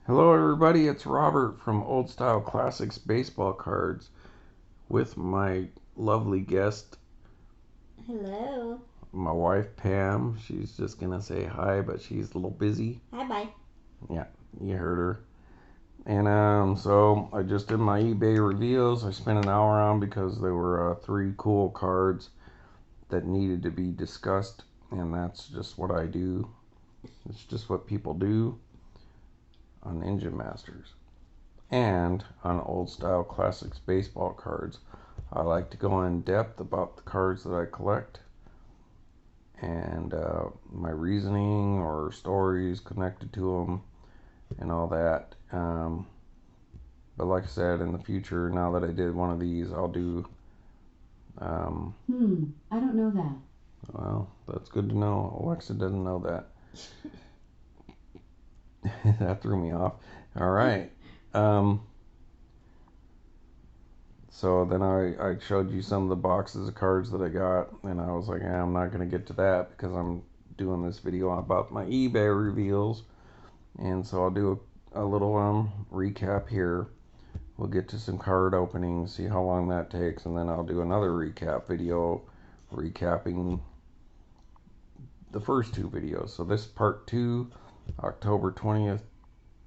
Hello everybody, it's Robert from Old Style Classics Baseball Cards with my lovely guest, Hello. my wife Pam. She's just gonna say hi, but she's a little busy. Hi, bye. Yeah, you heard her. And so I just did my eBay reveals. I spent an hour on because there were three cool cards that needed to be discussed, and that's just what I do. It's just what people do on Engine Masters. And on Old Style Classics baseball cards, I like to go in depth about the cards that I collect and my reasoning or stories connected to them and all that. But like I said, in the future, now that I did one of these, I'll do. I don't know that. Well, that's good to know. Alexa doesn't know that. That threw me off. All right. Um, So then I showed you some of the boxes of cards that I got, and I was like, I'm not going to get to that because I'm doing this video about my eBay reveals. And so I'll do a little recap here. We'll get to some card openings, see how long that takes, and then I'll do another recap video recapping the first two videos. So this is part 2, October 20th,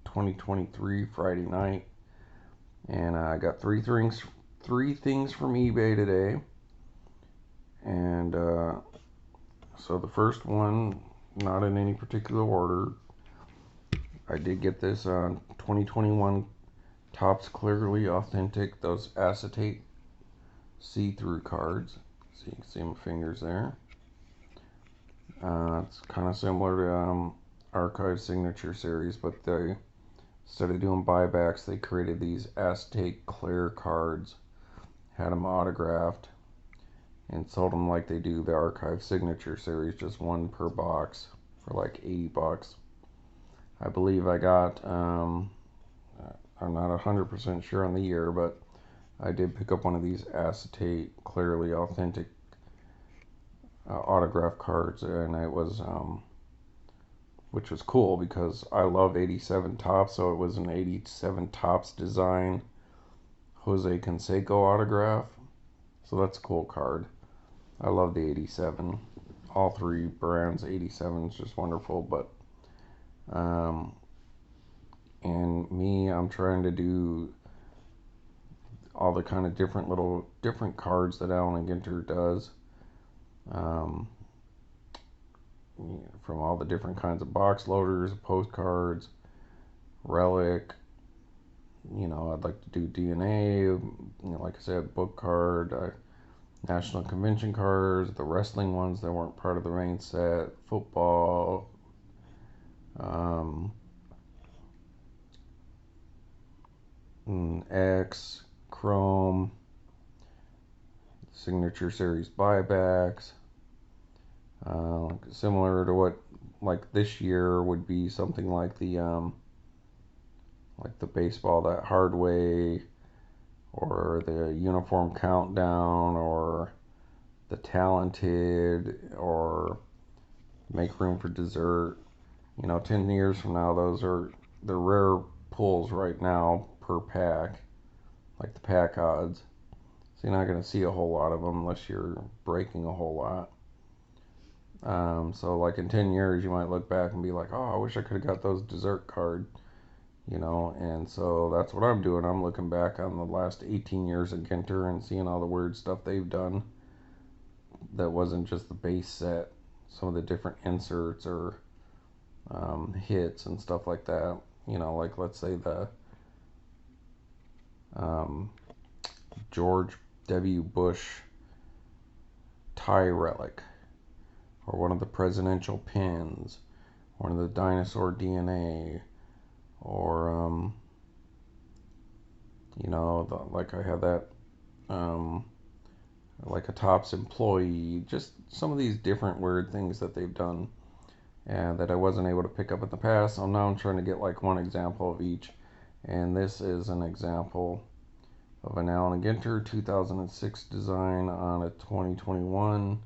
2023, Friday night. And I got three things from eBay today. And so the first one, not in any particular order, I did get this 2021 Topps Clearly Authentic, those acetate see-through cards. So you can see my fingers there. It's kind of similar to Archive Signature Series, but they, instead of doing buybacks, they created these acetate clear cards, had them autographed, and sold them like they do the Archive Signature Series, just one per box for like $80. I believe I got, I'm not 100% sure on the year, but I did pick up one of these acetate Clearly Authentic autograph cards, and it was, which was cool because I love 87 Topps, so it was an 87 Topps design Jose Canseco autograph. So that's a cool card. I love the 87. All three brands, 87 is just wonderful. But and me, I'm trying to do all the kind of different cards that Allen and Ginter does. Um, from all the different kinds of box loaders, postcards, relic. I'd like to do DNA. Like I said, book card. National convention cards, the wrestling ones that weren't part of the main set, football, um, X, Chrome, Signature Series buybacks, similar to what like this year would be something like the baseball that hard way, or the uniform countdown, or the talented, or make room for dessert. 10 years from now, those are the rare pulls right now per pack, like the pack odds. So you're not going to see a whole lot of them unless you're breaking a whole lot. So like in 10 years, you might look back and be like, oh, I wish I could have got those dessert card, and so that's what I'm doing. I'm looking back on the last 18 years of Ginter and seeing all the weird stuff they've done that wasn't just the base set, some of the different inserts or hits and stuff like that. Like let's say the um, George W. Bush tie relic, or one of the presidential pins, one of the dinosaur DNA, or like I had that, like a Topps employee. Just some of these different weird things that they've done and that I wasn't able to pick up in the past. So now I'm trying to get like one example of each. And this is an example of an Allen and Ginter 2006 design on a 2021.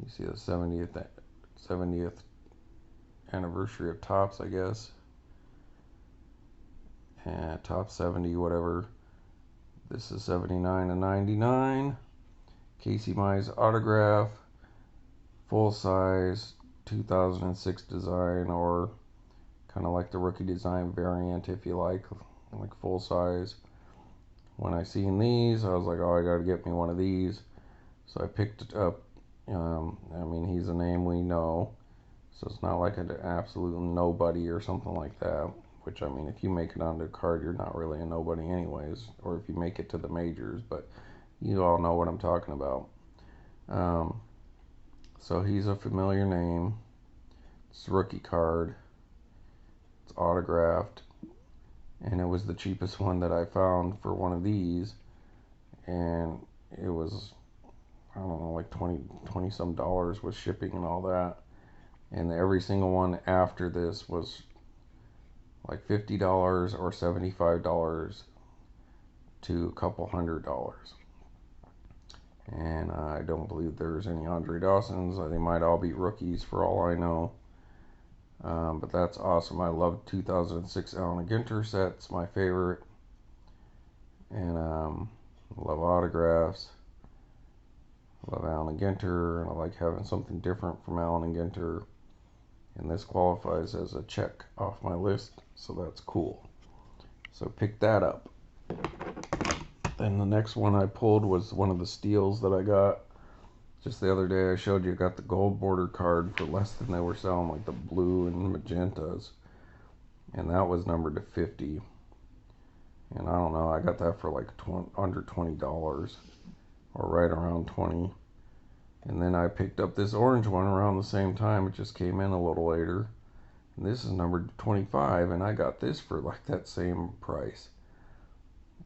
You see the 70th anniversary of Topps, I guess. top 70, whatever. This is 79 and 99. Casey Mize autograph, full size, 2006 design, or kind of like the rookie design variant if you like full size. When I seen these, I was like, oh, I gotta get me one of these. So I picked it up. I mean, he's a name we know, so it's not like an absolute nobody or something like that. Which, I mean, if you make it onto a card, you're not really a nobody anyways, or if you make it to the majors, but you all know what I'm talking about. So he's a familiar name. It's a rookie card. It's autographed, and it was the cheapest one that I found for one of these, and it was, I don't know, like 20 some dollars with shipping and all that. And every single one after this was like $50 or $75 to a couple $100. And I don't believe there's any Andre Dawsons. They might all be rookies for all I know. But that's awesome. I love 2006 Allen and Ginter sets, my favorite. And love autographs. Love Allen and Ginter, and I like having something different from Allen and Ginter. And this qualifies as a check off my list, so that's cool. So pick that up. Then the next one I pulled was one of the steals that I got just the other day. I showed you I got the gold border card for less than they were selling, like the blue and magentas, and that was numbered to 50. And I don't know, I got that for like under $20, or right around 20. And then I picked up this orange one around the same time. It just came in a little later. And this is numbered 25, and I got this for like that same price.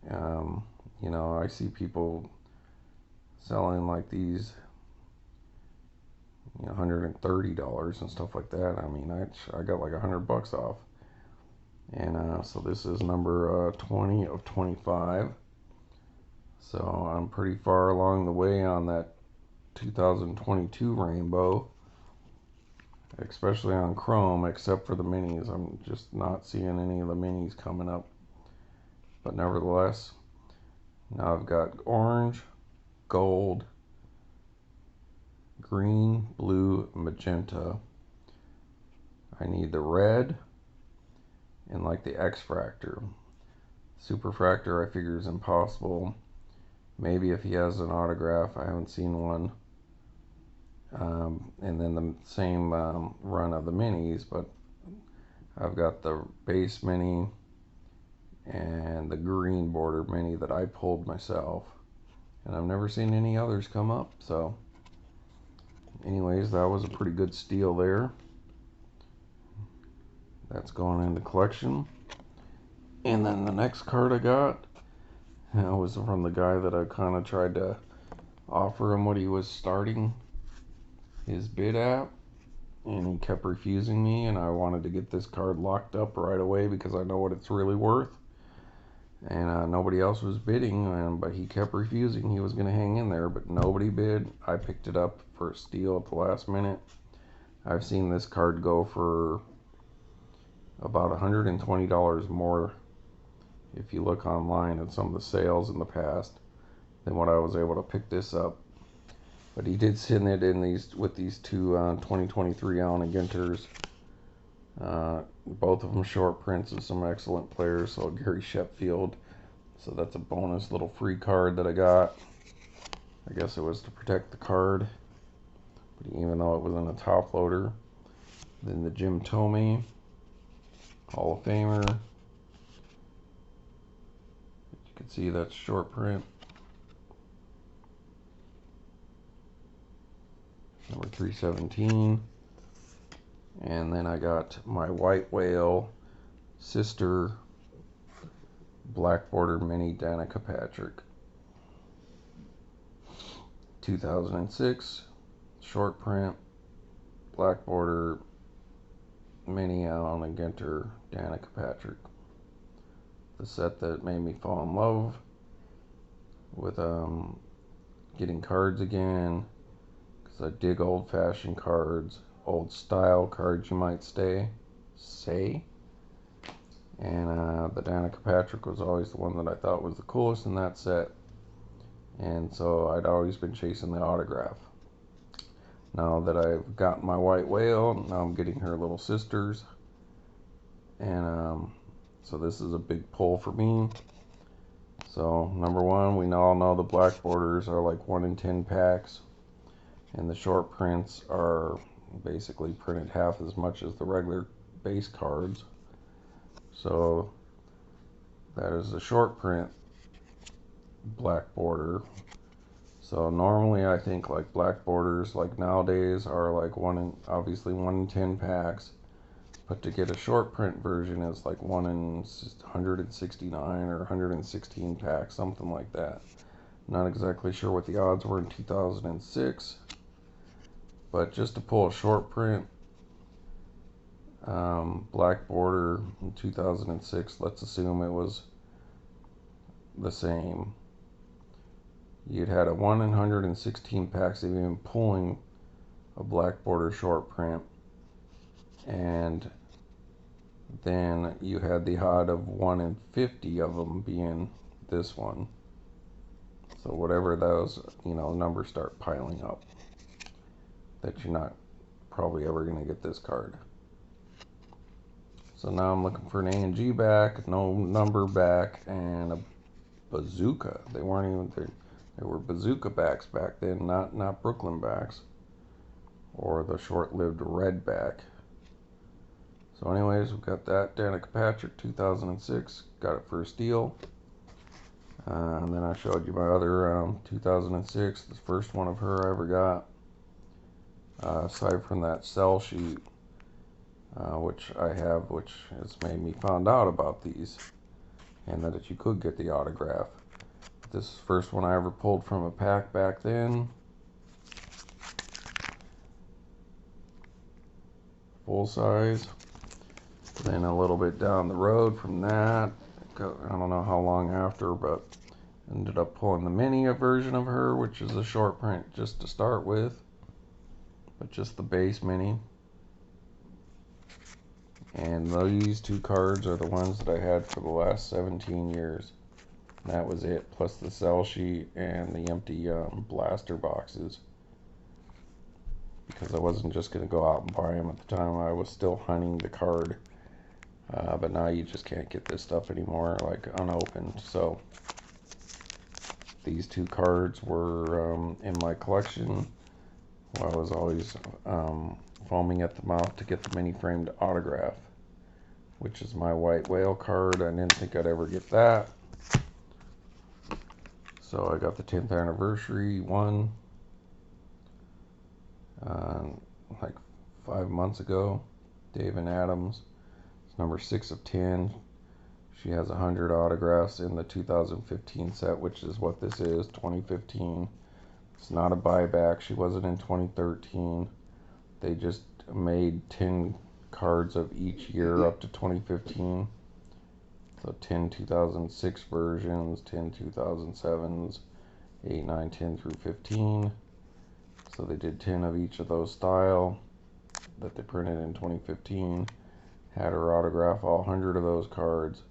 You know, I see people selling like these, you know, $130 and stuff like that. I mean, I got like $100 off. And so this is number 20 of 25. So I'm pretty far along the way on that 2022 rainbow, especially on Chrome, except for the minis. I'm just not seeing any of the minis coming up. But nevertheless, now I've got orange, gold, green, blue, magenta. I need the red and like the X-Fractor. Superfractor I figure is impossible. Maybe if he has an autograph, I haven't seen one. And then the same run of the minis, but I've got the base mini and the green border mini that I pulled myself, and I've never seen any others come up. So anyways, that was a pretty good steal there. That's going into collection. And then the next card I got was from the guy that I kind of tried to offer him what he was starting his bid at, and he kept refusing me, and I wanted to get this card locked up right away because I know what it's really worth. And nobody else was bidding, but he kept refusing. He was going to hang in there, but nobody bid. I picked it up for a steal at the last minute. I've seen this card go for about $120 more if you look online at some of the sales in the past than what I was able to pick this up. But he did send it in with these two 2023 Allen and Ginters. Both of them short prints of some excellent players. So Gary Sheffield. So that's a bonus little free card that I got. I guess it was to protect the card. But even though it was in a top loader. Then the Jim Thome, Hall of Famer. You can see that's short print. Number 317. And then I got my White Whale sister black border mini Danica Patrick. 2006 short print black border mini Allen and Ginter Danica Patrick. The set that made me fall in love with getting cards again. I dig old-fashioned cards, old-style cards, you might say. And the Danica Patrick was always the one that I thought was the coolest in that set. And so I'd always been chasing the autograph. Now that I've gotten my white whale, now I'm getting her little sisters. And so this is a big pull for me. So number one, we all know the black borders are like 1 in 10 packs. And the short prints are basically printed half as much as the regular base cards. So that is the short print black border. So normally I think like black borders like nowadays are like obviously 1 in 10 packs, but to get a short print version is like 1 in 169 or 116 packs, something like that. Not exactly sure what the odds were in 2006, but just to pull a short print black border in 2006, let's assume it was the same. You'd had a 1 in 116 packs of even pulling a black border short print, and then you had the odd of 1 in 50 of them being this one. So whatever those, numbers start piling up, that you're not probably ever going to get this card. So now I'm looking for an A&G back, no number back, and a bazooka. They weren't even, they were bazooka backs back then, not Brooklyn backs, or the short-lived red back. So anyways, we've got that Danica Patrick 2006, got it for a steal. And then I showed you my other 2006, the first one of her I ever got. Aside from that sell sheet, which I have, which has made me find out about these, and that you could get the autograph. This is the first one I ever pulled from a pack back then. Full size. Then a little bit down the road from that, I don't know how long after, but ended up pulling the mini version of her, which is a short print just to start with, but just the base mini. And these two cards are the ones that I had for the last 17 years. And that was it, plus the sell sheet and the empty blaster boxes. Because I wasn't just going to go out and buy them at the time. I was still hunting the card. But now you just can't get this stuff anymore, like unopened. So these two cards were in my collection. I was always foaming at the mouth to get the mini framed autograph, which is my white whale card. I didn't think I'd ever get that. So I got the 10th anniversary one like 5 months ago. Dave and Adams. It's number 6 of 10. She has 100 autographs in the 2015 set, which is what this is, 2015. It's not a buyback. She wasn't in 2013. They just made 10 cards of each year up to 2015. So 10 2006 versions, 10 2007s, 8, 9, 10 through 15. So they did 10 of each of those style that they printed in 2015. Had her autograph all 100 of those cards.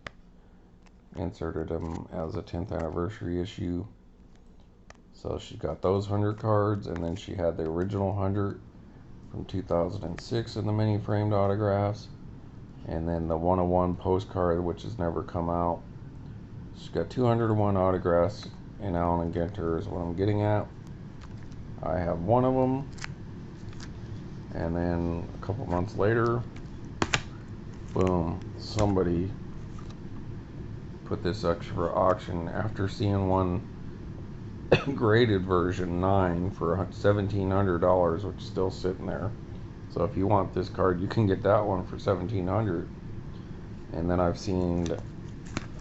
Inserted them as a 10th anniversary issue. So she got those 100 cards, and then she had the original 100 from 2006 in the mini framed autographs, and then the 101 postcard, which has never come out. She's got 201 autographs in Allen and Ginter is what I'm getting at. I have one of them, and then a couple months later, boom, somebody put this extra for auction after seeing one graded version 9 for $1,700, which is still sitting there. So if you want this card, you can get that one for $1,700. And then I've seen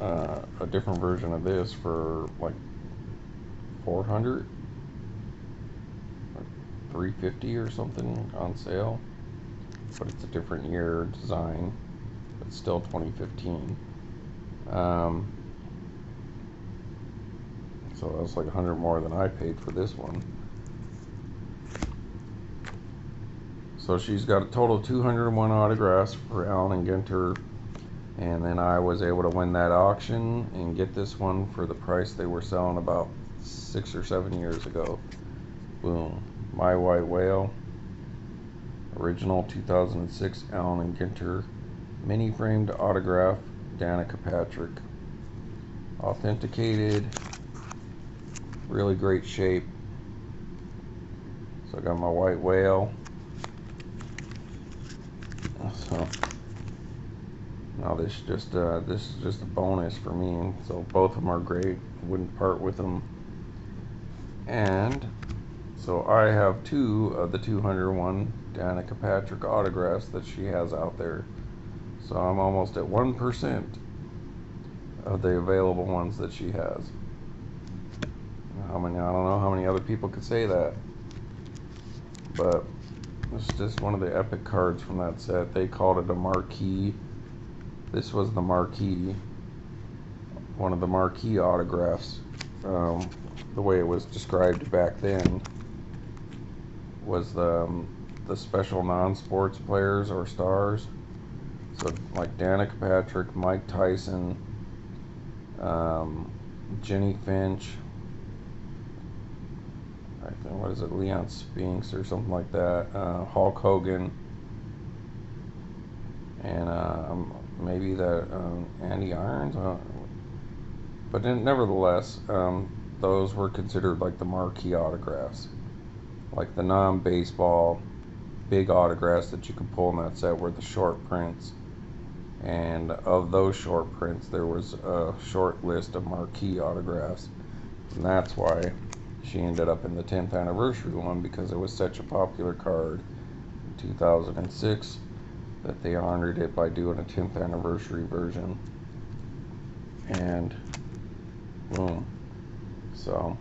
a different version of this for like $400 or $350 or something on sale, but it's a different year design, but still 2015. So that's like 100 more than I paid for this one. So she's got a total of 201 autographs for Allen and Ginter, And then I was able to win that auction and get this one for the price they were selling about 6 or 7 years ago. Boom. My White Whale. Original 2006 Allen and Ginter. Mini framed autograph. Danica Patrick. Authenticated. Really great shape. So I got my White Whale. So now this is just a bonus for me. So both of them are great. Wouldn't part with them. And so I have 2 of the 201 Danica Patrick autographs that she has out there. So I'm almost at 1% of the available ones that she has. How many? I don't know how many other people could say that. But it's just one of the epic cards from that set. They called it a marquee. This was the marquee. One of the marquee autographs. The way it was described back then was the special non-sports players or stars. So like Danica Patrick, Mike Tyson, Jenny Finch, I think, what is it, Leon Spinks or something like that, Hulk Hogan, and maybe that Andy Irons, but nevertheless, those were considered like the marquee autographs, like the non-baseball big autographs that you could pull in that set were the short prints. And of those short prints, there was a short list of marquee autographs, and that's why she ended up in the 10th anniversary one, because it was such a popular card in 2006 that they honored it by doing a 10th anniversary version. And boom. So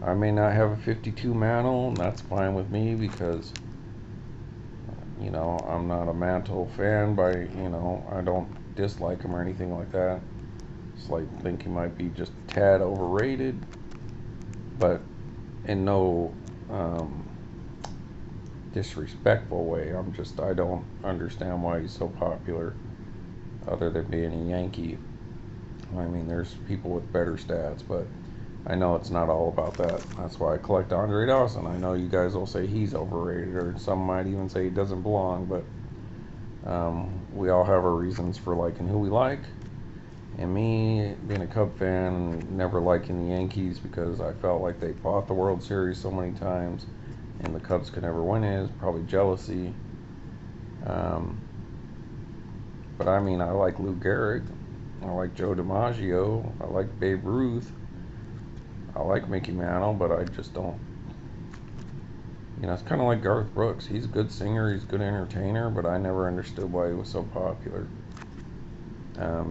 I may not have a 52 mantle, and that's fine with me, because you know, I'm not a Mantle fan by, you know, I don't dislike him or anything like that. Just like think he might be just a tad overrated, but in no disrespectful way. I don't understand why he's so popular, other than being a Yankee. I mean, there's people with better stats, but I know it's not all about that. That's why I collect Andre Dawson. I know you guys will say he's overrated, or some might even say he doesn't belong, but we all have our reasons for liking who we like. And me, being a Cub fan, and never liking the Yankees because I felt like they fought the World Series so many times and the Cubs could never win it, is probably jealousy. But I mean, I like Lou Gehrig. I like Joe DiMaggio. I like Babe Ruth. I like Mickey Mantle, but I just don't, you know, it's kind of like Garth Brooks. He's a good singer, he's a good entertainer, but I never understood why he was so popular.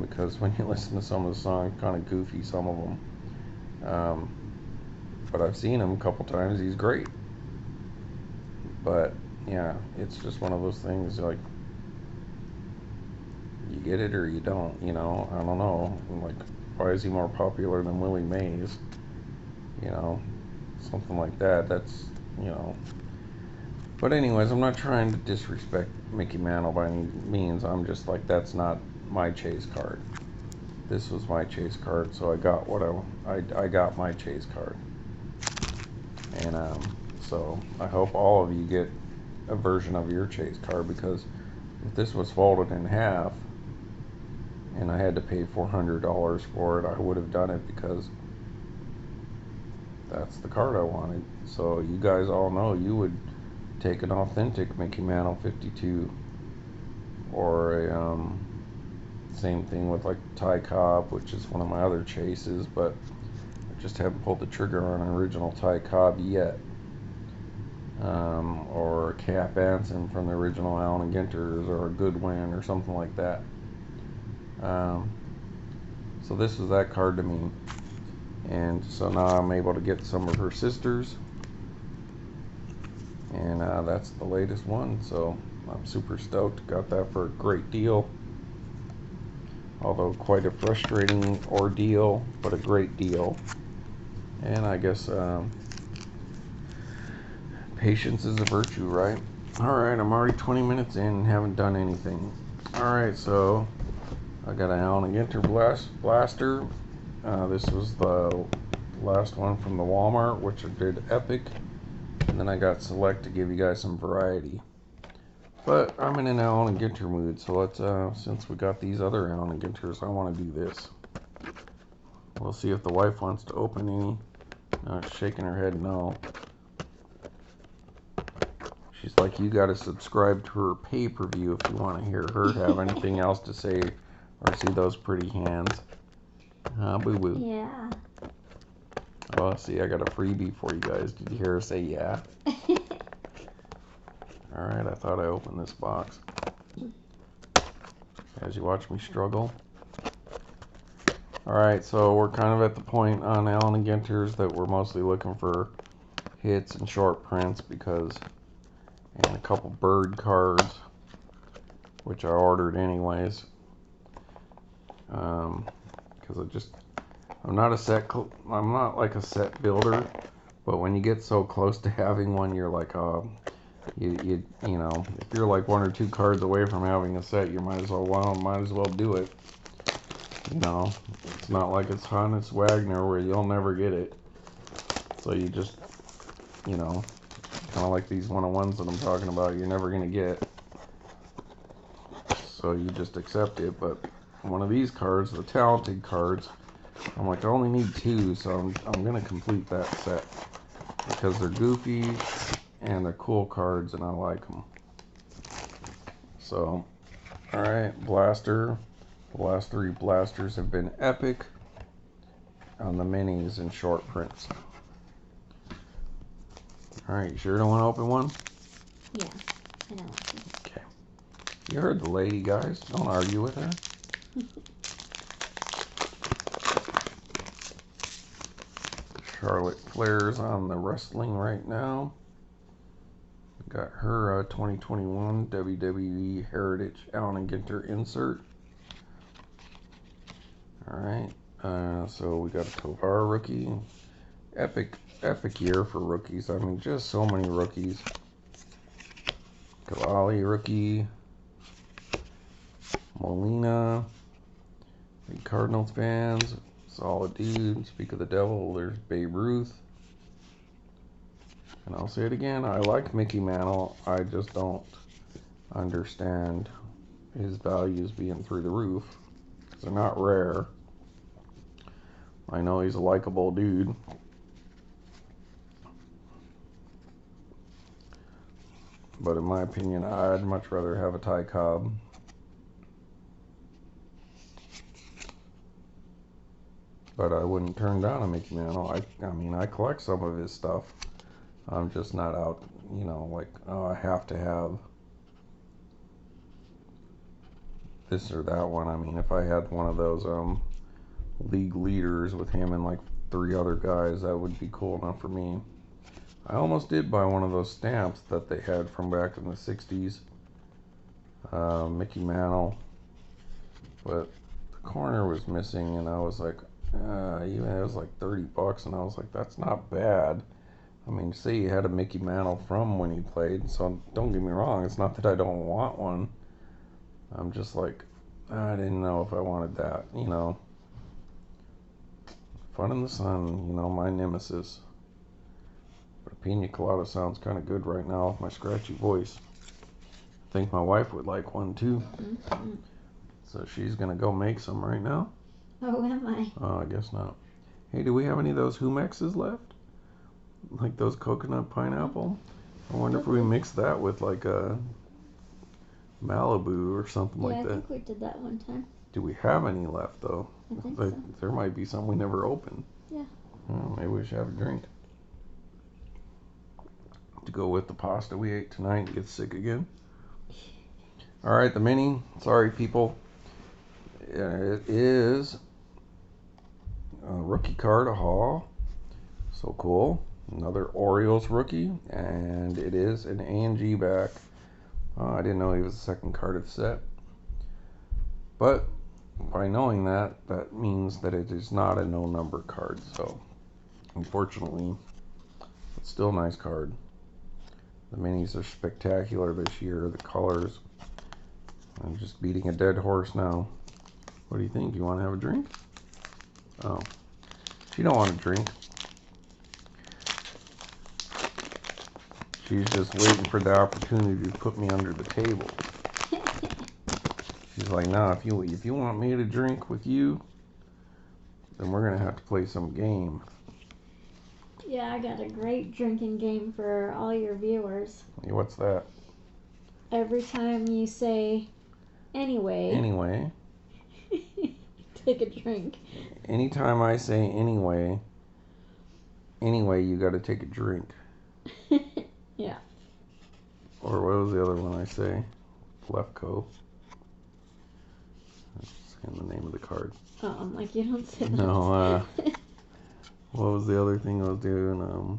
Because when you listen to some of the songs, kind of goofy, some of them. But I've seen him a couple times, he's great. But, yeah, it's just one of those things, like, you get it or you don't, you know, I don't know. Like, why is he more popular than Willie Mays? You know, something like that. That's, you know. But anyways, I'm not trying to disrespect Mickey Mantle by any means. I'm just like, that's not my chase card. This was my chase card, so I got what I got my chase card. And so I hope all of you get a version of your chase card, because if this was folded in half and I had to pay $400 for it, I would have done it, because that's the card I wanted. So you guys all know you would take an authentic Mickey Mantle 52, or a same thing with like Ty Cobb, which is one of my other chases, but I just haven't pulled the trigger on an original Ty Cobb yet. Or Cap Anson from the original Allen and Ginters, or a Goodwin, or something like that. So this was that card to me. And so now I'm able to get some of her sisters, and that's the latest one, so I'm super stoked. Got that for a great deal, although quite a frustrating ordeal, but a great deal. And I guess patience is a virtue, right? Alright, I'm already 20 minutes in and haven't done anything. Alright, so I got an Allen and Ginter Blaster. This was the last one from the Walmart, which I did epic. And then I got select to give you guys some variety. But I'm in an Allen and Ginter mood, so let's, since we got these other Allen and Ginters, I want to do this. We'll see if the wife wants to open any. Shaking her head no. She's like, you got to subscribe to her pay-per-view if you want to hear her have anything else to say or see those pretty hands. Boo-boo. Yeah. Oh, see, I got a freebie for you guys. Did you hear her say yeah? Alright, I thought I opened this box. As you watch me struggle. Alright, so we're kind of at the point on Allen and Ginters that we're mostly looking for hits and short prints because, and a couple bird cards, which I ordered anyways. Because I'm not like a set builder, but when you get so close to having one, you're like, you know, if you're like 1 or 2 cards away from having a set, you might as well do it. You know, it's not like it's Hannes Wagner where you'll never get it. So you just, you know, kind of like these 101s that I'm talking about, you're never gonna get. So you just accept it. But one of these cards, the talented cards, I'm like, I only need 2, so I'm gonna complete that set because they're goofy and they're cool cards and I like them. So, alright, Blaster. The last 3 blasters have been epic on the minis and short prints. Alright, you sure don't want to open one? Yeah, I don't want to. Okay. You heard the lady, guys. Don't argue with her. Charlotte Flair's on the wrestling right now. Got her 2021 WWE Heritage Allen and Ginter insert. Alright, so we got a Tovar rookie. Epic year for rookies. I mean, just so many rookies. Kalali rookie. Molina. Big Cardinals fans. Solid dude. Speak of the devil, there's Babe Ruth. And I'll say it again, I like Mickey Mantle. I just don't understand his values being through the roof. They're not rare. I know he's a likable dude. But in my opinion, I'd much rather have a Ty Cobb. But I wouldn't turn down a Mickey Mantle. I mean, I collect some of his stuff. I'm just not out, you know, like, oh, I have to have this or that one. I mean, if I had one of those league leaders with him and like 3 other guys, that would be cool enough for me. I almost did buy one of those stamps that they had from back in the 60s. Mickey Mantle. But the corner was missing and I was like, even it was like $30 and I was like, that's not bad. I mean, say you had a Mickey Mantle from when he played, so don't get me wrong, it's not that I don't want one. I'm just like, I didn't know if I wanted that, you know. Fun in the Sun, you know, my nemesis. But a pina colada sounds kind of good right now with my scratchy voice. I think my wife would like one too. Mm-hmm. So she's going to go make some right now. Oh, am I? Oh, I guess not. Hey, do we have any of those Humexes left? Like those coconut pineapple? I wonder if we mix that with like a Malibu or something like that. Yeah, I think we did that one time. Do we have any left though? I think so. There might be some we never opened. Yeah. Oh, maybe we should have a drink. To go with the pasta we ate tonight and get sick again. Alright, the mini. Sorry, people. It is a rookie card, a haul. So cool. Another Orioles rookie. And it is an A&G back. I didn't know he was the second card of the set. But by knowing that, that means that it is not a no number card. So unfortunately, it's still a nice card. The minis are spectacular this year. The colors. I'm just beating a dead horse now. What do you think? You want to have a drink? Oh, she don't want a drink. She's just waiting for the opportunity to put me under the table. She's like, nah, if you want me to drink with you, then we're gonna have to play some game. Yeah, I got a great drinking game for all your viewers. Hey, what's that? Every time you say anyway, take a drink. Anytime I say anyway, you gotta take a drink. Yeah. Or what was the other one I say? Lefko. That's the name of the card. Oh, I'm like, you don't say that. No, what was the other thing I was doing?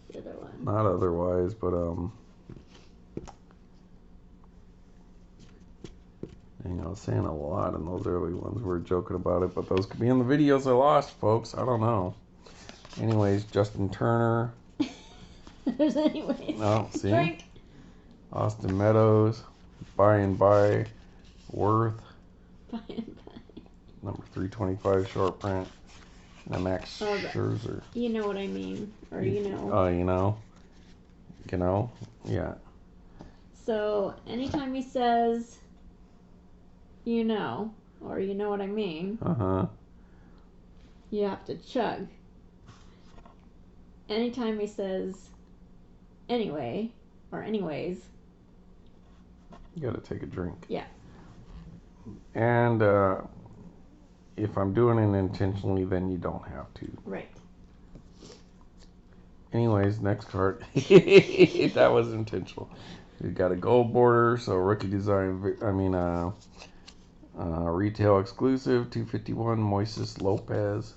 The other one. Not otherwise, but dang, I was saying a lot in those early ones. We were joking about it, but those could be in the videos I lost, folks. I don't know. Anyways, Justin Turner. There's anyways. No, see? Drink. Austin Meadows. By and by. Worth. By and by. Number 325 short print. And a Max Scherzer. You know what I mean. Or you know. Oh, you know? You know? Yeah. So, anytime he says, you know, or you know what I mean, you have to chug. Anytime he says, anyway, or anyways, you gotta take a drink. Yeah. And if I'm doing it intentionally, then you don't have to. Right. Anyways, next card. That was intentional. We got a gold border, so rookie design. Retail exclusive 251 Moises Lopez.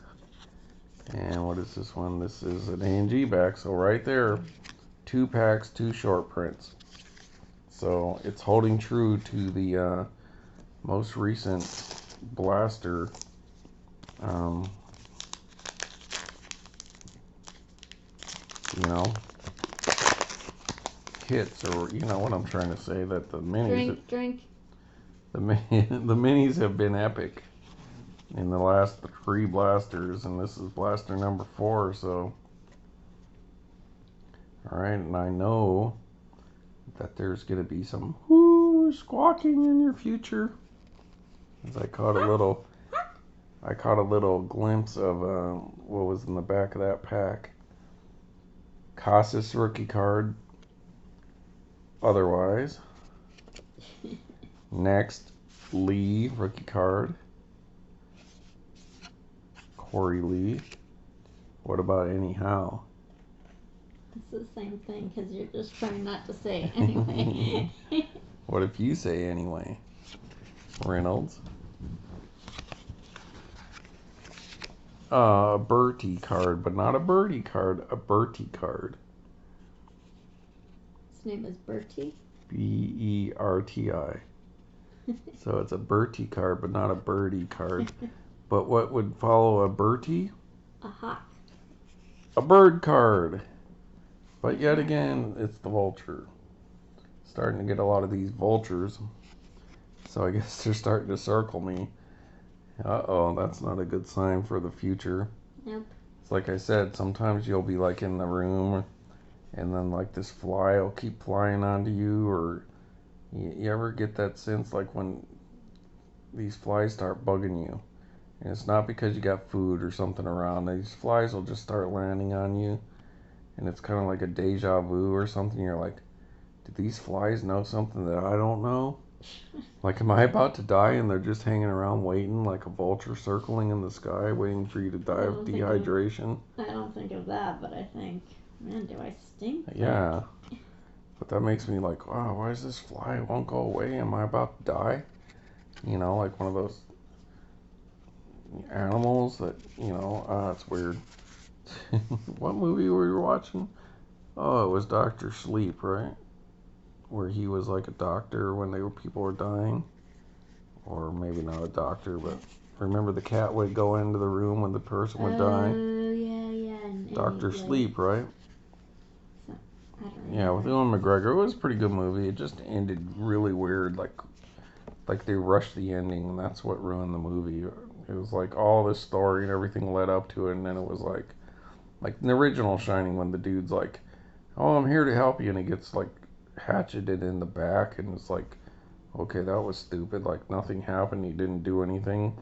And what is this one? This is an A&G back. So right there, 2 packs, 2 short prints. So it's holding true to the most recent Blaster. You know, kits, or you know what I'm trying to say, that the minis Drink. The minis have been epic in the last 3 blasters, and this is blaster number 4. So alright, and I know that there's gonna be some squawking in your future, as I caught a little glimpse of what was in the back of that pack. Casas rookie card. Otherwise. Next, Lee rookie card. Corey Lee. What about anyhow? It's the same thing, because you're just trying not to say it anyway. What if you say anyway? Reynolds. A Bertie card, but not a Birdie card, a Bertie card. His name is Bertie? Berti. So it's a Bertie card, but not a Birdie card. But what would follow a Bertie? A hawk. A bird card. But yet again, it's the vulture. Starting to get a lot of these vultures. So I guess they're starting to circle me. Uh-oh, that's not a good sign for the future. Nope. It's like I said, sometimes you'll be like in the room, and then like this fly will keep flying onto you, or you ever get that sense like when these flies start bugging you, and it's not because you got food or something around. These flies will just start landing on you, and it's kind of like a deja vu or something. You're like, do these flies know something that I don't know? Like, am I about to die and they're just hanging around waiting, like a vulture circling in the sky, waiting for you to die of dehydration? I don't think of that, but I think, man, do I stink? Yeah. But that makes me like, wow, why is this fly? It won't go away. Am I about to die? You know, like one of those animals that, you know, it's weird. What movie were you watching? Oh, it was Dr. Sleep, right? Where he was like a doctor when people were dying. Or maybe not a doctor, but remember the cat would go into the room when the person would die? Oh, yeah. Dr. Sleep, right? So, I don't know. Yeah, with Ewan McGregor. It was a pretty good movie. It just ended really weird. Like, like they rushed the ending, and that's what ruined the movie. It was like all this story and everything led up to it, and then it was like in the original Shining, when the dude's like, "Oh, I'm here to help you," and he gets like hatcheted in the back, and it's like, okay, that was stupid. Like nothing happened. He didn't do anything.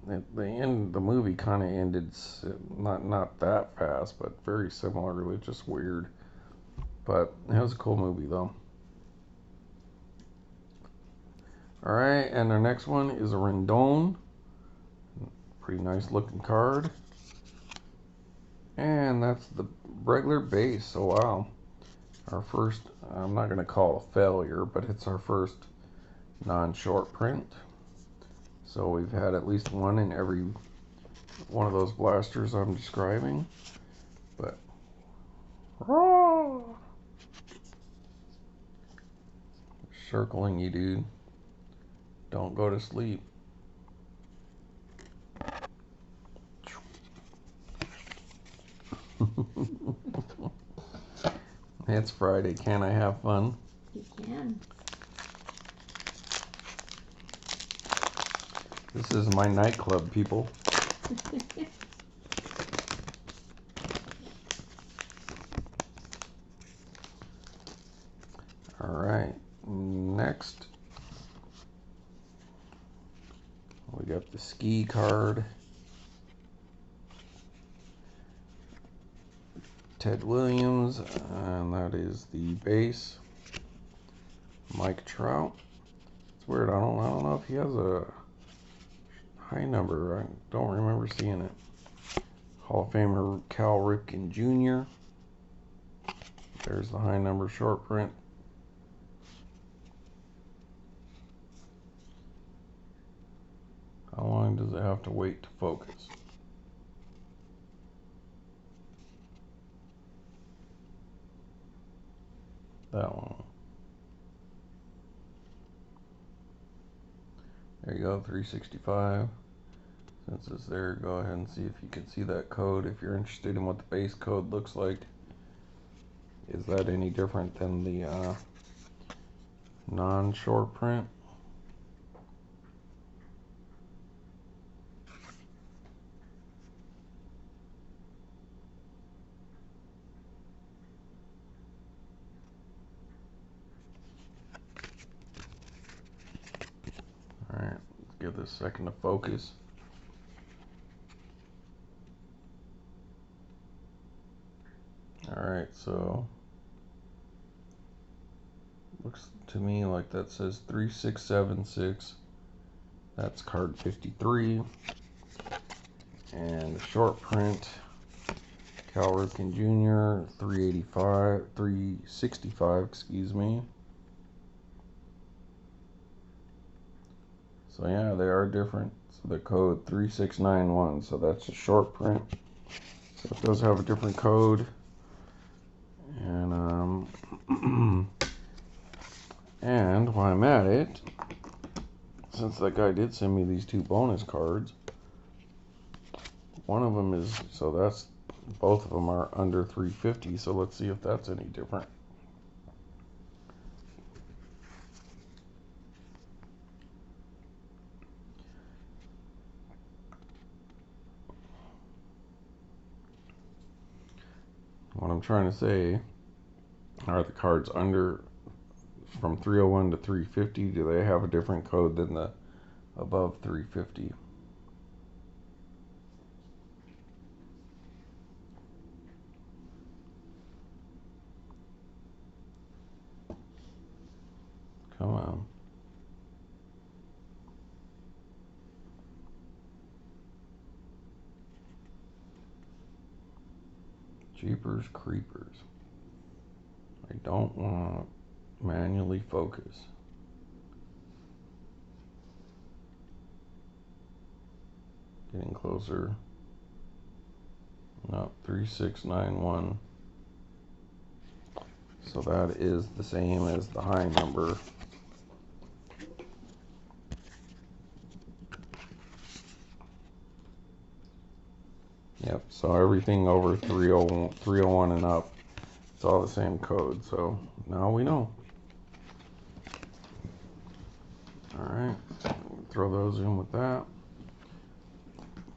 The movie kind of ended not that fast, but very similarly, just weird. But it was a cool movie though. All right, and our next one is a Rendon. Pretty nice looking card. And that's the regular base. So wow, our first, I'm not going to call it a failure, but it's our first non-short print. So we've had at least one in every one of those blasters I'm describing. But circling you, dude. Don't go to sleep. It's Friday. Can I have fun? You can. This is my nightclub, people. All right. Next, we got the ski card. Ted Williams, and that is the base. Mike Trout. It's weird. I don't know if he has a high number. I don't remember seeing it. Hall of Famer Cal Ripken Jr. There's the high number short print. How long does it have to wait to focus? That one. There you go, 365. Since it's there, go ahead and see if you can see that code. If you're interested in what the base code looks like, is that any different than the non-short print? Alright, let's give this a second to focus. Alright, so looks to me like that says 3676. That's card 53. And the short print, Cal Ripken Jr., 365, excuse me. So yeah, they are different. So the code 3691, so that's a short print. So it does have a different code. And and while I'm at it, since that guy did send me these two bonus cards, one of them is, so that's, both of them are under 350, so let's see if that's any different. What I'm trying to say, are the cards under, from 301 to 350, do they have a different code than the above 350? Come on. Jeepers creepers. I don't want to manually focus. Getting closer. No, 3691. So that is the same as the high number. Yep, so everything over 301 and up, it's all the same code. So now we know. throw those in with that.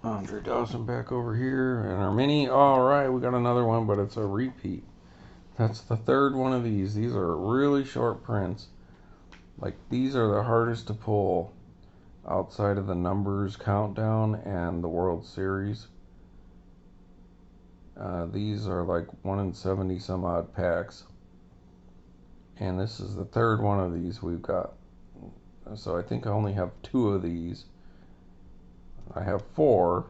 Andre Dawson back over here. And our mini. Alright, we got another one, but it's a repeat. That's the third one of these. These are really short prints. Like, these are the hardest to pull outside of the numbers countdown and the World Series. These are like 1 in 70 some odd packs. And this is the third one of these we've got. So I think I only have 2 of these. I have 4.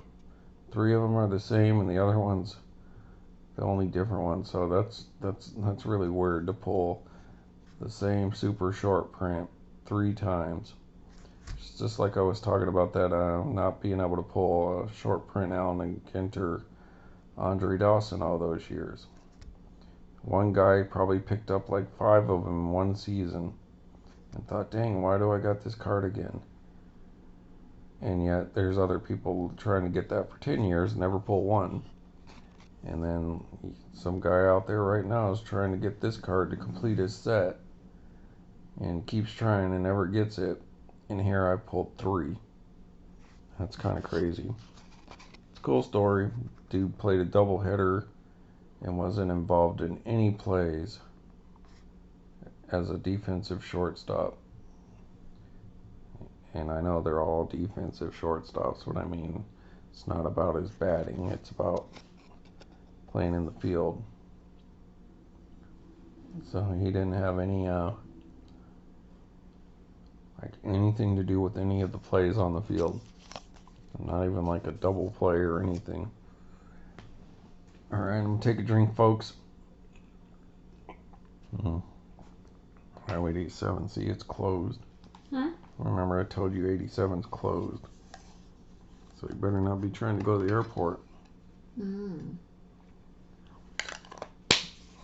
3 of them are the same, and the other one's the only different one. So that's really weird to pull the same super short print 3 times. It's just like I was talking about that not being able to pull a short print Allen and Ginter Andre Dawson all those years. One guy probably picked up like 5 of them in one season and thought, dang, why do I got this card again? And yet there's other people trying to get that for 10 years and never pull one. And then some guy out there right now is trying to get this card to complete his set and keeps trying and never gets it. And here I pulled 3. That's kind of crazy. It's a cool story. Dude played a doubleheader and wasn't involved in any plays as a defensive shortstop. And I know they're all defensive shortstops. What I mean, it's not about his batting. It's about playing in the field. So he didn't have any like anything to do with any of the plays on the field. Not even like a double play or anything. Alright, I'm gonna take a drink, folks. Highway 87, see, it's closed. Huh? Remember, I told you 87's closed. So you better not be trying to go to the airport.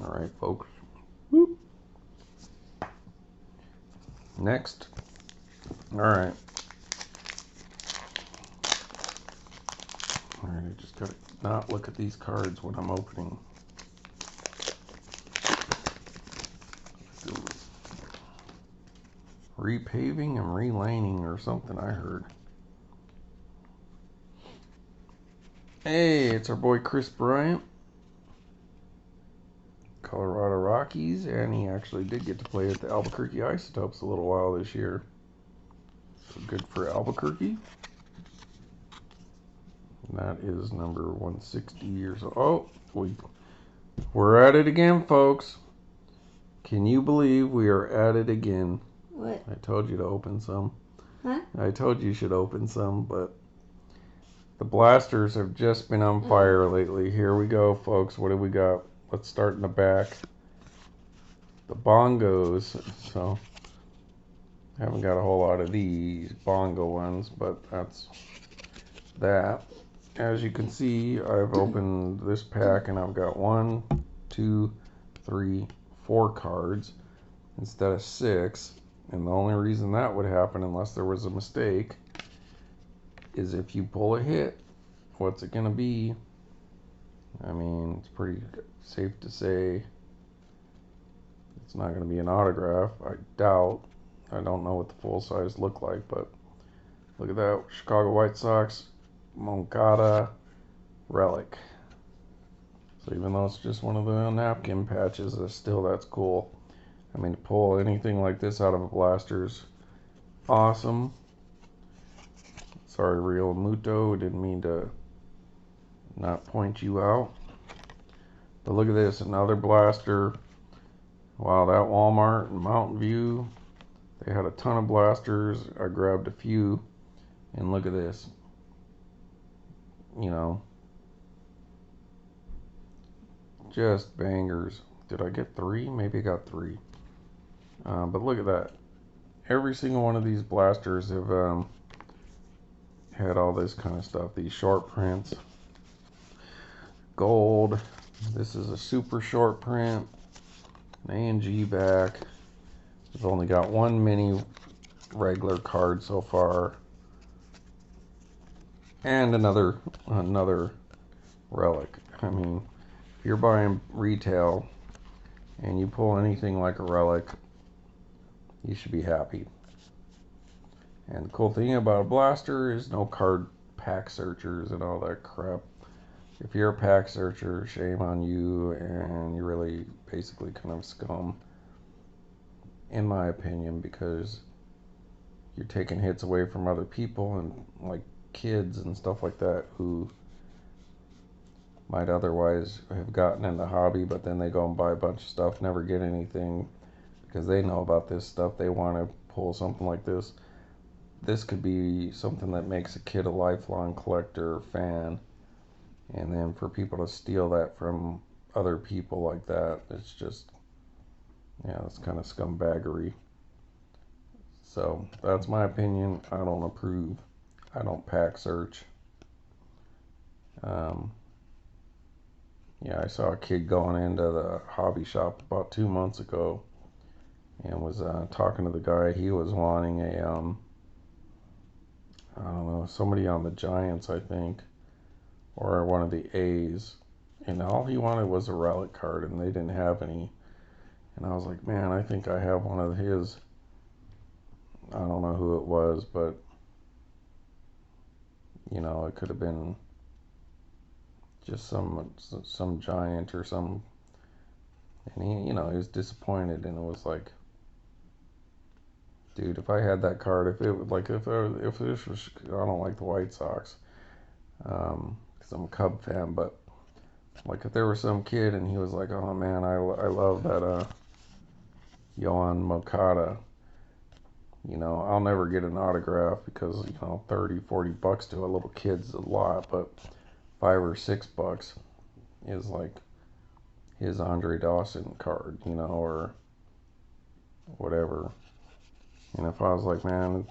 Alright, folks. Whoop. Next. Alright. Alright, I just gotta not look at these cards when I'm opening. Repaving and relaning or something I heard. Hey, it's our boy Chris Bryant. Colorado Rockies, and he actually did get to play at the Albuquerque Isotopes a little while this year. So good for Albuquerque. That is number 160 years old. Oh, we're at it again, folks. Can you believe we are at it again? What? I told you to open some. Huh? I told you should open some, but the blasters have just been on fire lately. Here we go, folks. What do we got? Let's start in the back. The bongos. So, I haven't got a whole lot of these bongo ones, but that's that. As you can see, I've opened this pack and I've got 1, 2, 3, 4 cards instead of 6. And the only reason that would happen, unless there was a mistake, is if you pull a hit. What's it going to be? I mean, it's pretty safe to say it's not going to be an autograph. I doubt. I don't know what the full size look like, but look at that. Chicago White Sox, Moncada, Relic. So even though it's just one of the napkin patches, that's cool. I mean, to pull anything like this out of a blaster's awesome. Sorry, Real Muto, didn't mean to not point you out. But look at this, another blaster. Wow, that Walmart and Mountain View, they had a ton of blasters. I grabbed a few, and look at this. You know, just bangers. Did I get 3? Maybe I got 3. But look at that. Every single one of these blasters have had all this kind of stuff. These short prints. Gold. This is a super short print. An A&G back. We've only got 1 mini regular card so far. And another relic. I mean, if you're buying retail and you pull anything like a relic, you should be happy. And the cool thing about a blaster is no card pack searchers and all that crap. If you're a pack searcher, shame on you, and you're really basically kind of scum, in my opinion, because you're taking hits away from other people and like kids and stuff like that who might otherwise have gotten in the hobby, but then they go and buy a bunch of stuff, never get anything because they know about this stuff. They want to pull something like this. This could be something that makes a kid a lifelong collector or fan, and then for people to steal that from other people like that, it's just, yeah, it's kind of scumbaggery. So that's my opinion. I don't approve. I don't pack search. Um, yeah, I saw a kid going into the hobby shop about 2 months ago and was talking to the guy. He was wanting a, I don't know, somebody on the Giants, I think, or one of the A's. And all he wanted was a relic card, and they didn't have any. And I was like, man, I think I have one of his. I don't know who it was, but, you know, it could have been just some giant or some. And he, you know, he was disappointed, and it was like, dude, if I had that card, if it was like, if this was, I don't like the White Sox, because I'm a Cub fan, but like if there was some kid and he was like, oh man, I love that Yohan Moncada, you know, I'll never get an autograph because, you know, 30-40 bucks to a little kid's a lot, but $5 or $6 is like his Andre Dawson card, you know, or whatever. And if I was like, man,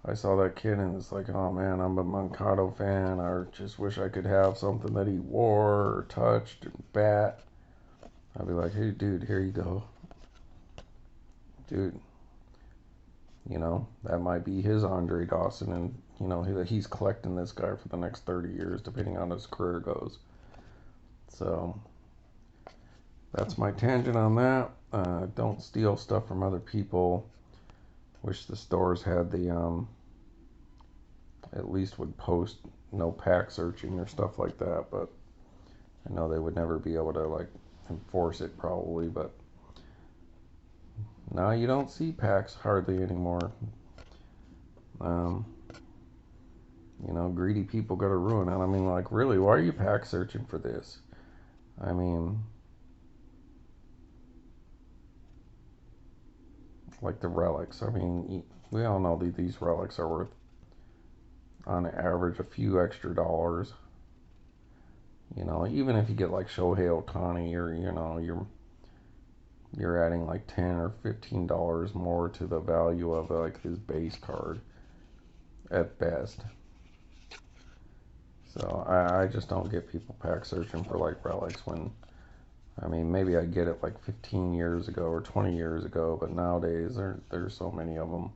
I saw that kid and it's like, oh man, I'm a Moncada fan. I just wish I could have something that he wore or touched and bat. I'd be like, hey, dude, here you go. Dude, you know, that might be his Andre Dawson, and, you know, he's collecting this guy for the next 30 years, depending on his career goes. So, that's my tangent on that. Don't steal stuff from other people. Wish the stores had the, at least would post no pack searching or stuff like that, but I know they would never be able to, like, enforce it probably, but now you don't see packs hardly anymore. You know, greedy people gotta ruin it. I mean, like, really, why are you pack searching for this? I mean, like the relics. I mean, we all know that these relics are worth, on average, a few extra dollars. You know, even if you get like Shohei Ohtani, or, you know, you're adding like $10 or $15 more to the value of like his base card at best. So I just don't get people pack searching for like relics when, I mean, maybe I get it like 15 years ago or 20 years ago, but nowadays there's so many of them.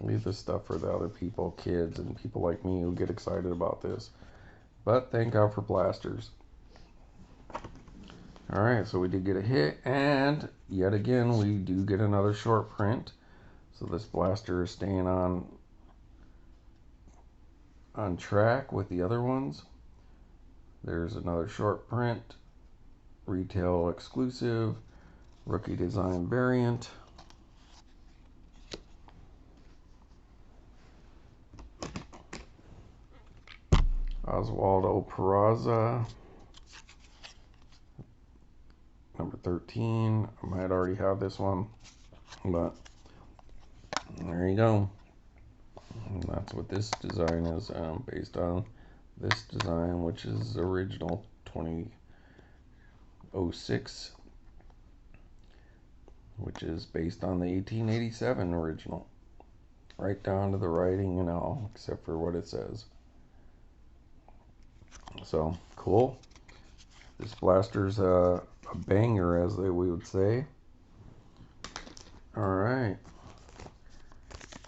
Leave this stuff for the other people, kids, and people like me who get excited about this. But thank God for blasters. Alright, so we did get a hit, and yet again we do get another short print. So this blaster is staying on track with the other ones. There's another short print, retail exclusive, rookie design variant. Oswaldo Peraza, number 13. I might already have this one, but there you go. And that's what this design is based on. This design, which is original 2006, which is based on the 1887 original. Right down to the writing and all, except for what it says. So, cool. This blaster's a banger, as we would say. Alright.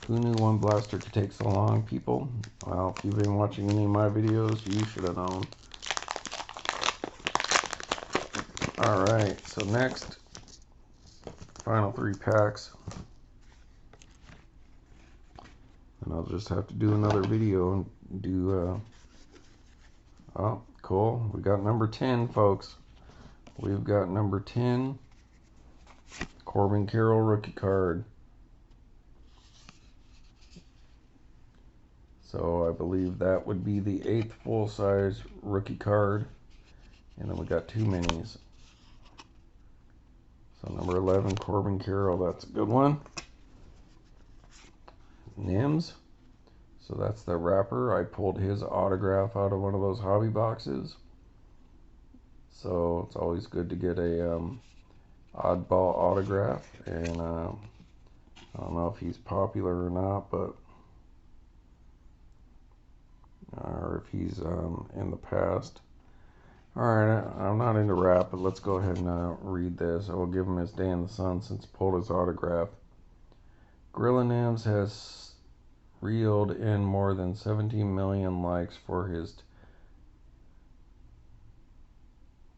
Who knew one blaster could take so long, people? Well, if you've been watching any of my videos, you should have known. Alright, so next, final 3 packs. And I'll just have to do another video and do, oh, cool. We got number 10, folks. We've got number 10, Corbin Carroll rookie card. So I believe that would be the 8th full-size rookie card. And then we got 2 minis. So number 11, Corbin Carroll, that's a good one. Nims. So that's the wrapper. I pulled his autograph out of one of those hobby boxes. So it's always good to get a oddball autograph. And I don't know if he's popular or not, but or if he's in the past. Alright, I'm not into rap, but let's go ahead and read this. I will give him his day in the sun since I pulled his autograph. Gorilla Nims has reeled in more than 17 million likes for his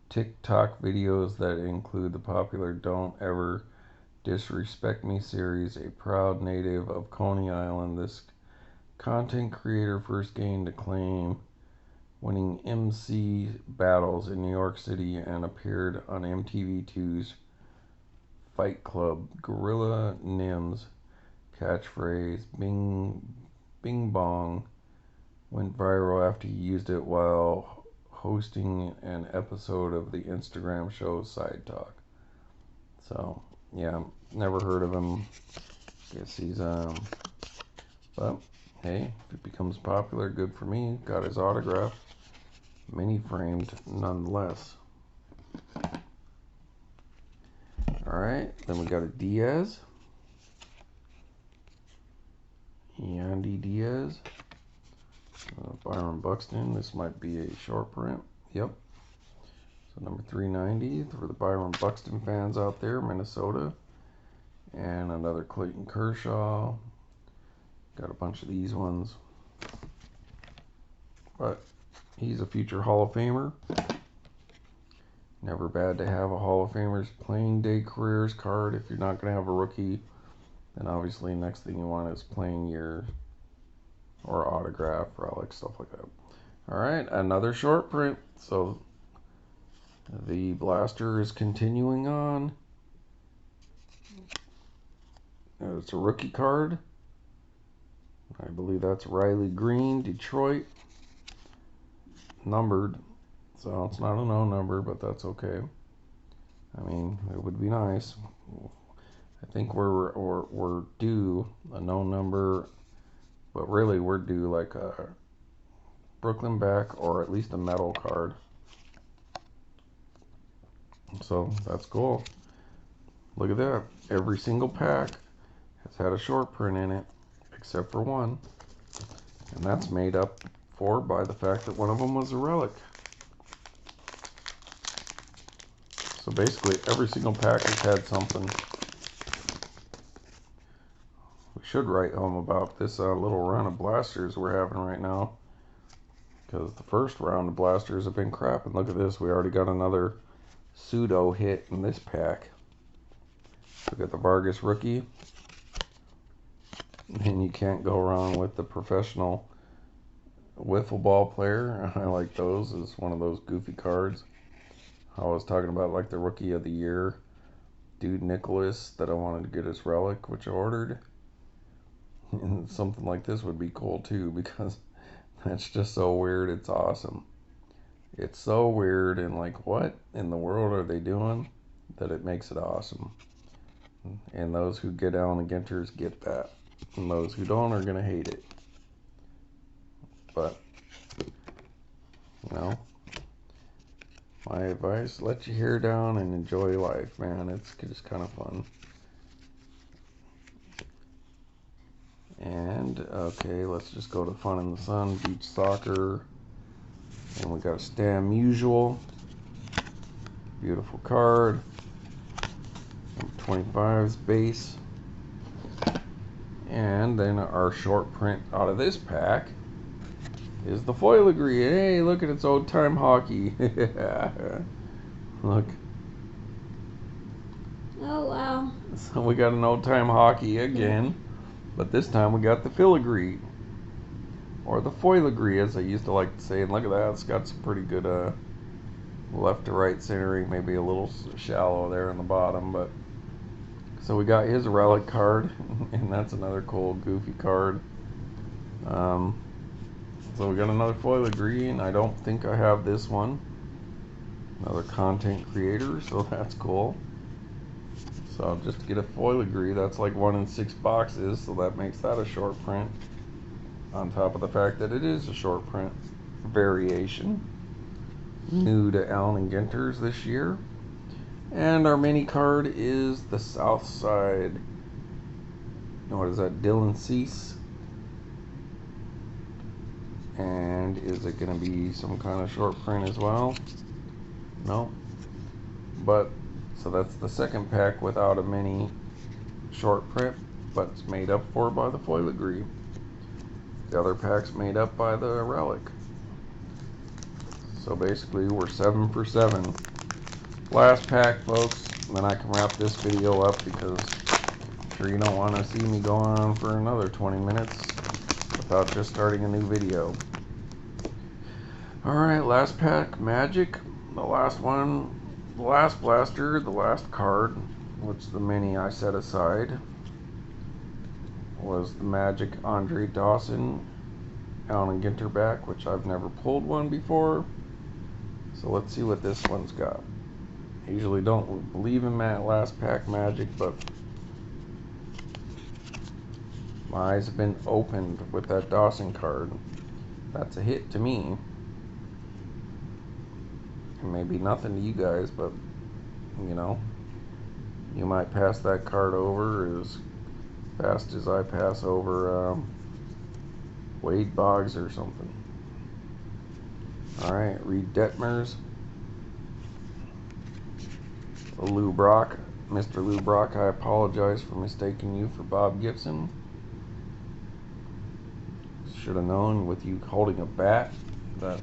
TikTok videos that include the popular Don't Ever Disrespect Me series. A proud native of Coney Island, this content creator first gained acclaim winning MC battles in New York City and appeared on MTV2's Fight Club. Gorilla Nims' catchphrase, Bing Bing Bong, went viral after he used it while hosting an episode of the Instagram show Side Talk. So, yeah, never heard of him. Guess he's, but, hey, if it becomes popular, good for me. Got his autograph. Mini framed nonetheless. Alright, then we got a Diaz. Yandy Diaz. Byron Buxton. This might be a short print. Yep. So number 390 for the Byron Buxton fans out there, Minnesota. And another Clayton Kershaw. Got a bunch of these ones. But he's a future Hall of Famer. Never bad to have a Hall of Famer's playing day careers card. If you're not going to have a rookie, then obviously next thing you want is playing year or autograph, relic, stuff like that. Alright, another short print. So the blaster is continuing on. It's a rookie card. I believe that's Riley Green, Detroit. Numbered. So it's not a no number, but that's okay. I mean, it would be nice. I think we're due a no number, but really we're due like a Brooklyn back or at least a metal card. So that's cool. Look at that. Every single pack has had a short print in it, except for one. And that's made up for by the fact that one of them was a relic. So basically every single pack has had something. We should write home about this little run of blasters we're having right now, because the first round of blasters have been crap. And look at this, we already got another pseudo hit in this pack. Look at the Vargas rookie. And you can't go wrong with the professional wiffle ball player. I like those as one of those goofy cards. I was talking about like the rookie of the year, Dude Nicholas, that I wanted to get his relic, which I ordered. And something like this would be cool too, because that's just so weird. It's awesome. It's so weird, and like, what in the world are they doing that it makes it awesome? And those who get Allen and Ginters get that, and those who don't are gonna hate it. But you know, my advice: let your hair down and enjoy life, man. It's just kind of fun. And okay, let's just go to Fun in the Sun, beach soccer, and we got a Stam Usual, beautiful card. Number 25's base, and then our short print out of this pack is the Filigree. Hey, look at its old time hockey. Look. Oh wow. So we got an old time hockey again. But this time we got the Filigree, or the Filigree as I used to like to say. And look at that, it's got some pretty good left to right centering, maybe a little shallow there in the bottom. But so we got his Relic Card, and that's another cool goofy card. So we got another Filigree, and I don't think I have this one. Another content creator, so that's cool. So just to get a Filigree, that's like 1 in 6 boxes, so that makes that a short print. On top of the fact that it is a short print variation. New to Allen and Ginter's this year. And our mini card is the South Side. What is that? Dylan Cease. And is it going to be some kind of short print as well? No. But, so that's the second pack without a mini short print, but it's made up for by the Filigree. The other pack's made up by the Relic. So basically we're 7 for 7. Last pack, folks, and then I can wrap this video up because I'm sure you don't want to see me go on for another 20 minutes without just starting a new video. Alright, last pack, Magic. The last one, the last blaster, the last card, which the mini I set aside, was the Magic Andre Dawson Allen and Ginter back, which I've never pulled one before. So let's see what this one's got. I usually don't believe in that last pack Magic, but my eyes have been opened with that Dawson card. That's a hit to me. It may be nothing to you guys, but you know, you might pass that card over as fast as I pass over Wade Boggs or something. Alright, Reed Detmers. Lou Brock. Mr. Lou Brock, I apologize for mistaking you for Bob Gibson. Should have known with you holding a bat that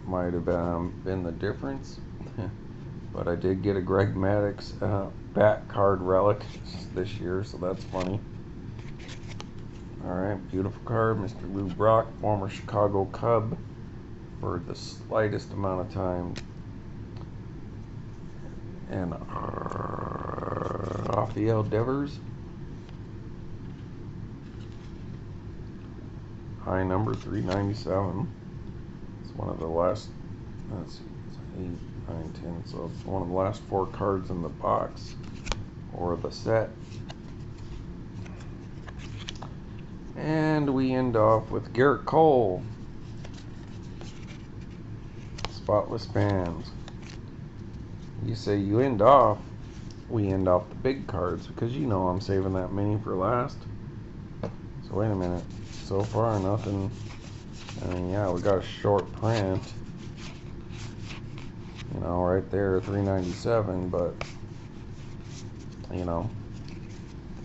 might have been the difference. But I did get a Greg Maddux bat card relic this year, so that's funny. Alright, beautiful card. Mr. Lou Brock, former Chicago Cub for the slightest amount of time. And Rafael Devers. High number 397. It's one of the last, let's see, it's 8, 9, 10, so it's one of the last 4 cards in the box, or the set. And we end off with Garrett Cole. Spotless Bands. You say you end off, we end off the big cards, because you know I'm saving that mini for last. So wait a minute, so far nothing. I mean, yeah, we got a short print, you know, right there, 397, but you know,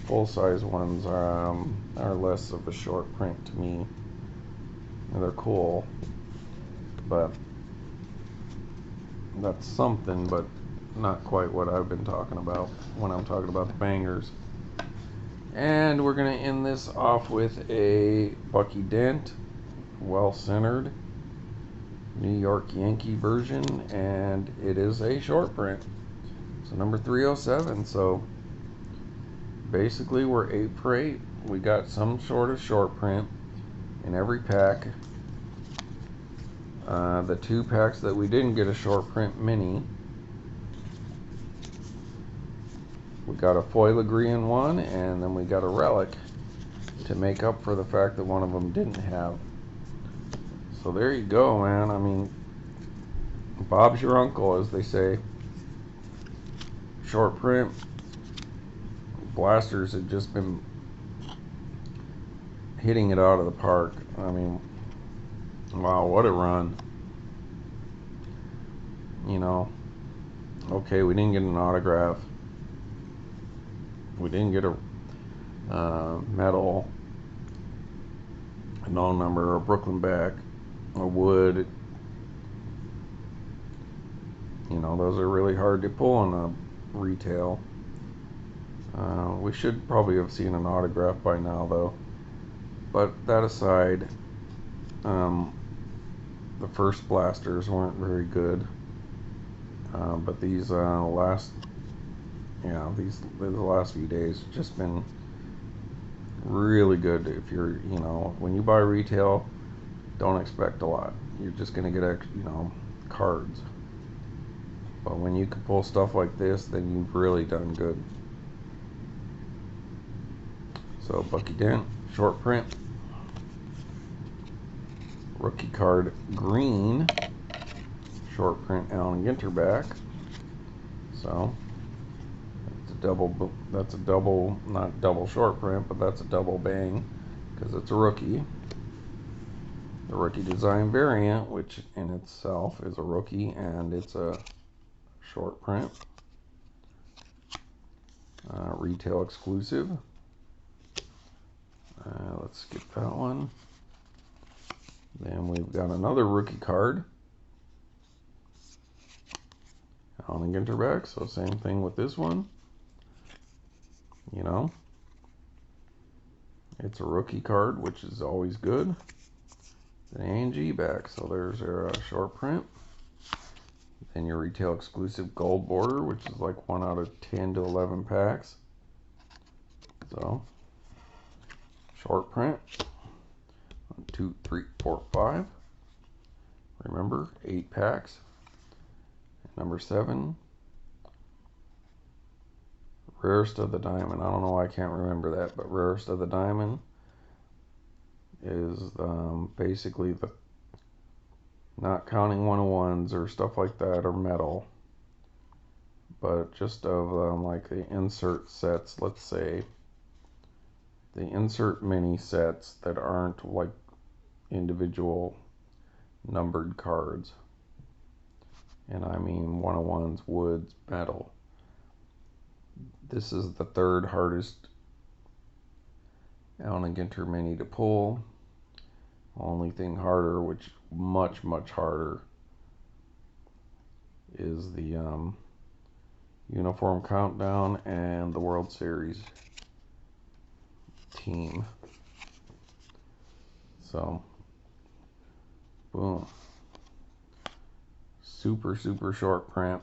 full size ones are less of a short print to me. And they're cool, but that's something, but not quite what I've been talking about when I'm talking about the bangers. And we're going to end this off with a Bucky Dent, well centered, New York Yankee version, and it is a short print. So number 307. So basically we're 8 for 8. We got some sort of short print in every pack. The 2 packs that we didn't get a short print mini, we got a Filigree in one, and then we got a Relic to make up for the fact that one of them didn't have. So there you go, man. I mean, Bob's your uncle, as they say. Short print blasters have just been hitting it out of the park. I mean, wow, what a run. You know, okay, we didn't get an autograph. We didn't get a medal, a no number, a Brooklyn back, a wood. You know, those are really hard to pull in a retail. We should probably have seen an autograph by now, though. But that aside, the first blasters weren't very good. But these the last few days have just been really good. If you're, when you buy retail, don't expect a lot. You're just gonna get, cards. But when you can pull stuff like this, then you've really done good. So Bucky Dent, short print, rookie card green, short print Allen and Ginter back. So that's a double, not double short print, but that's a double bang because it's a rookie. The rookie design variant, which in itself is a rookie, and it's a short print. Retail exclusive. Let's skip that one. Then we've got another rookie card. Allen and Ginter back, so same thing with this one. It's a rookie card, which is always good. The ANG back, so there's our short print. Then your retail exclusive gold border, which is like 1 out of 10 to 11 packs. So, short print. 1, 2, 3, 4, 5. Remember, 8 packs. Number 7. Rarest of the diamond. I don't know why I can't remember that, but rarest of the diamond is basically the, not counting 101s or stuff like that or metal, but just of like the insert sets, let's say the insert mini sets that aren't like individual numbered cards. And I mean 101s, woods, metal. This is the 3rd hardest Allen and Ginter mini to pull. Only thing harder, which much harder, is the Uniform Countdown and the World Series team. So, boom. Super short print.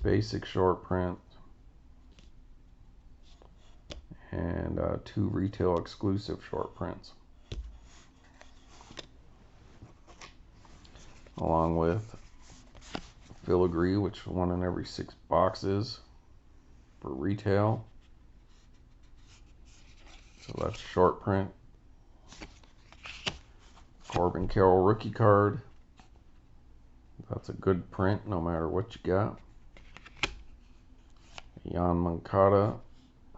Basic short print. And 2 retail exclusive short prints. Along with Filigree, which is 1 in every 6 boxes for retail. So that's short print. Corbin Carroll rookie card. That's a good print no matter what you got. Jan Moncada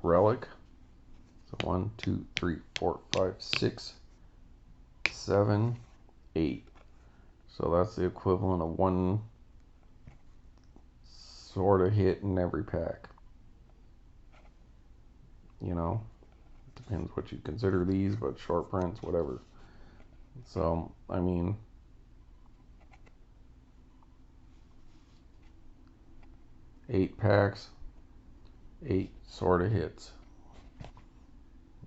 relic. So 1, 2, 3, 4, 5, 6, 7, 8. So that's the equivalent of 1 sort of hit in every pack. Depends what you consider these, but short prints, whatever. So, I mean, eight packs, 8 sort of hits.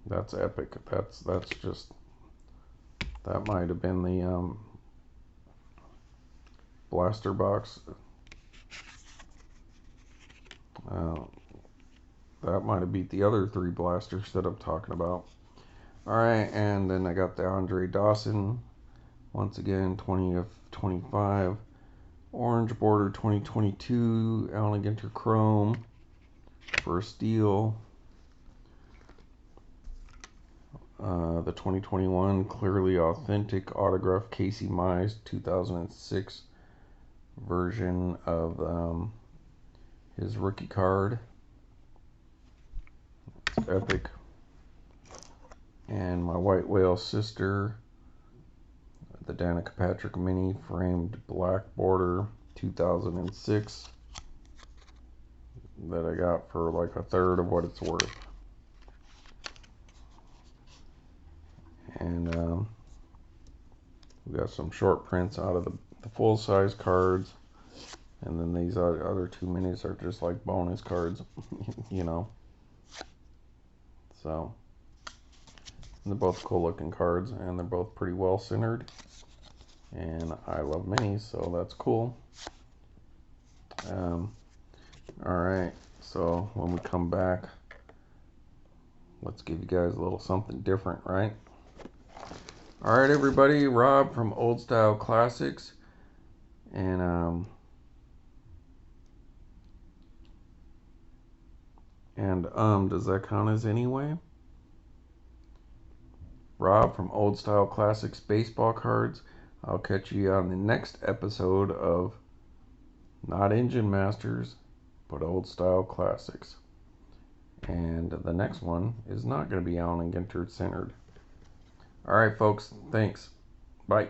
That's epic. That's just, that might have been the blaster box. That might have beat the other 3 blasters that I'm talking about. Alright, and then I got the Andre Dawson. Once again, 20 of 25. Orange border 2022. Allen and Ginter Chrome for a steal. The 2021 clearly authentic autograph Casey Mize 2006 version of his rookie card. It's epic. And my White Whale sister, the Danica Patrick mini framed black border 2006 that I got for like a third of what it's worth. And we got some short prints out of the full-size cards, And then these other two minis are just like bonus cards, you know. So, they're both cool looking cards, and they're both pretty well centered. And I love minis, so that's cool. Alright, so when we come back, let's give you guys a little something different, right? Alright, everybody, Rob from Old Style Classics. And does that count as anyway? Rob from Old Style Classics baseball cards. I'll catch you on the next episode of not Engine Masters, but Old Style Classics. And the next one is not going to be Allen and Ginter centered. Alright, folks. Thanks. Bye.